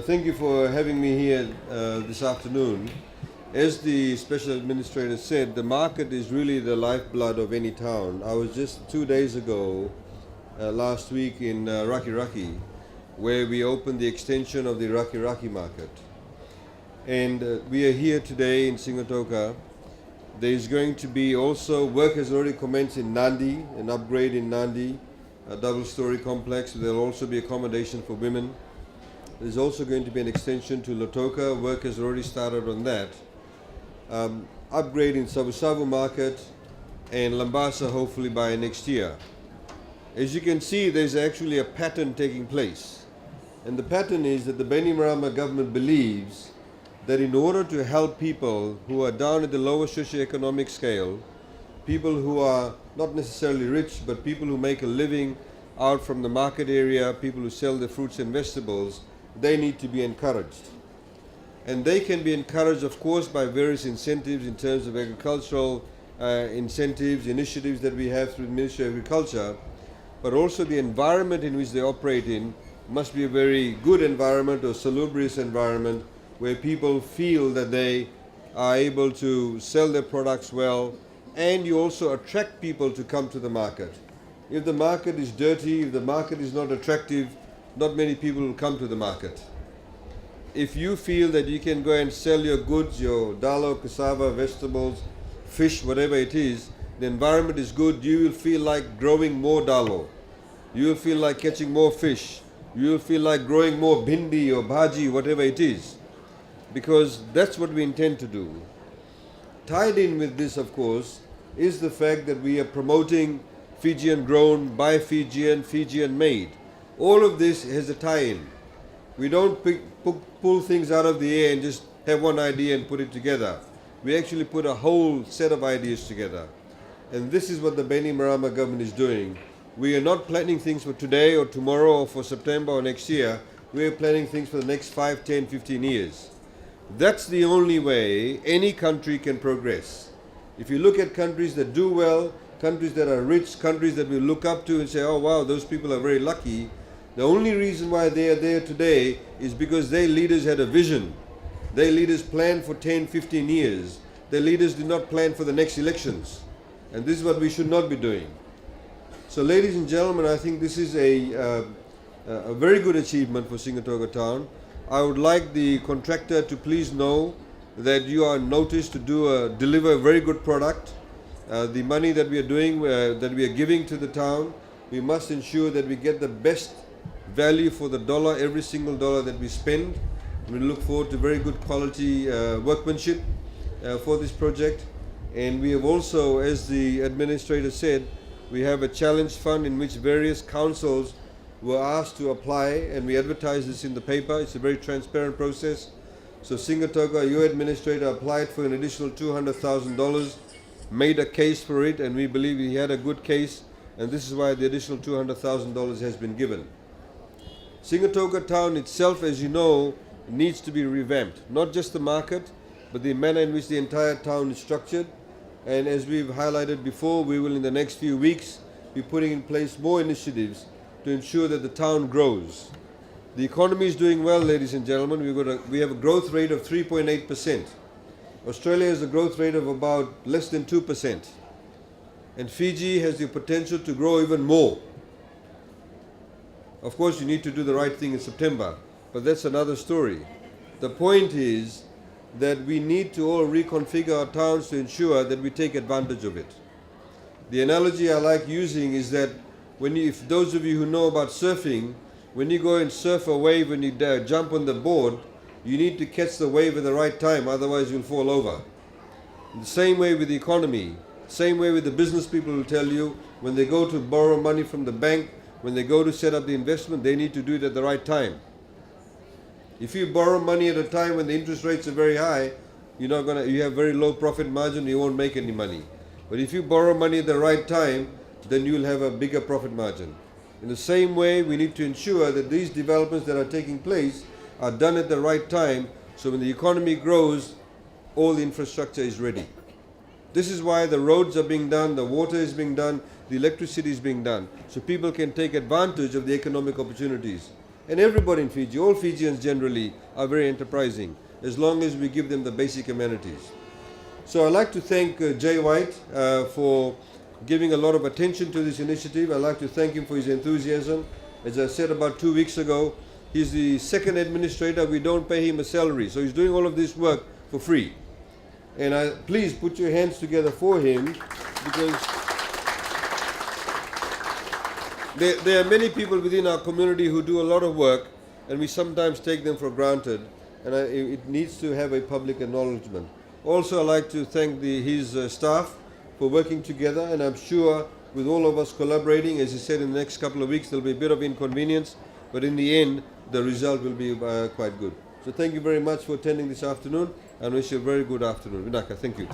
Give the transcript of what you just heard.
Thank you for having me here this afternoon. As the Special Administrator said, the market is really the lifeblood of any town. I was just 2 days ago, last week in Raki, where we opened the extension of the Raki market. And we are here today in Sigatoka. There is going to be also, work has already commenced in Nandi, an upgrade in Nandi, a double-story complex. There will also be accommodation for women. There's also going to be an extension to Lotoka. Work has already started on that. Upgrade in Savu market and Lambasa hopefully by next year. As you can see, there's actually a pattern taking place. And the pattern is that the Bainimarama government believes that in order to help people who are down at the lower socioeconomic scale, people who are not necessarily rich, but people who make a living out from the market area, people who sell their fruits and vegetables, they need to be encouraged. And they can be encouraged, of course, by various incentives in terms of agricultural incentives, initiatives that we have through the Ministry of Agriculture, but also the environment in which they operate in must be a very good environment or salubrious environment where people feel that they are able to sell their products well, and you also attract people to come to the market. If the market is dirty, if the market is not attractive, not many people will come to the market. If you feel that you can go and sell your goods, your dalo, cassava, vegetables, fish, whatever it is, the environment is good, you will feel like growing more dalo. You will feel like catching more fish. You will feel like growing more bhindi or bhaji, whatever it is. Because that's what we intend to do. Tied in with this, of course, is the fact that we are promoting Fijian grown, by Fijian, Fijian made. All of this has a tie-in. We don't pull things out of the air and just have one idea and put it together. We actually put a whole set of ideas together. And this is what the Bainimarama government is doing. We are not planning things for today or tomorrow or for September or next year. We are planning things for the next 5, 10, 15 years. That's the only way any country can progress. If you look at countries that do well, countries that are rich, countries that we look up to and say, oh wow, those people are very lucky, the only reason why they are there today is because their leaders had a vision. Their leaders planned for 10, 15 years. Their leaders did not plan for the next elections. And this is what we should not be doing. So ladies and gentlemen, I think this is a very good achievement for Sigatoka town. I would like the contractor to please know that you are noticed to deliver a very good product. The money that we are doing, that we are giving to the town, we must ensure that we get the best value for the dollar, every single dollar that we spend. We look forward to very good quality workmanship for this project. And we have also, as the administrator said, we have a challenge fund in which various councils were asked to apply, and we advertise this in the paper. It's a very transparent process. So Sigatoka, your administrator, applied for an additional $200,000, made a case for it, and we believe he had a good case, and this is why the additional $200,000 has been given. Sigatoka town itself, as you know, needs to be revamped. Not just the market, but the manner in which the entire town is structured. And as we've highlighted before, we will in the next few weeks be putting in place more initiatives to ensure that the town grows. The economy is doing well, ladies and gentlemen. We have a growth rate of 3.8%. Australia has a growth rate of about less than 2%. And Fiji has the potential to grow even more. Of course, you need to do the right thing in September, but that's another story. The point is that we need to all reconfigure our towns to ensure that we take advantage of it. The analogy I like using is that if those of you who know about surfing, when you go and surf a wave, when you jump on the board, you need to catch the wave at the right time, otherwise you'll fall over. In the same way with the economy, same way with the business people who tell you when they go to borrow money from the bank, when they go to set up the investment, they need to do it at the right time. If you borrow money at a time when the interest rates are very high, you have very low profit margin, you won't make any money. But if you borrow money at the right time, then you will have a bigger profit margin. In the same way, we need to ensure that these developments that are taking place are done at the right time, so when the economy grows, all the infrastructure is ready. This is why the roads are being done, the water is being done, the electricity is being done, so people can take advantage of the economic opportunities. And everybody in Fiji, all Fijians generally, are very enterprising, as long as we give them the basic amenities. So I'd like to thank Jay White for giving a lot of attention to this initiative. I'd like to thank him for his enthusiasm. As I said about 2 weeks ago, he's the second administrator. We don't pay him a salary, so he's doing all of this work for free. And please put your hands together for him, because there are many people within our community who do a lot of work, and we sometimes take them for granted, and it needs to have a public acknowledgement. Also, I'd like to thank his staff for working together, and I'm sure with all of us collaborating, as he said, in the next couple of weeks there'll be a bit of inconvenience, but in the end the result will be quite good. So thank you very much for attending this afternoon, and wish you a very good afternoon. Vinaka, thank you.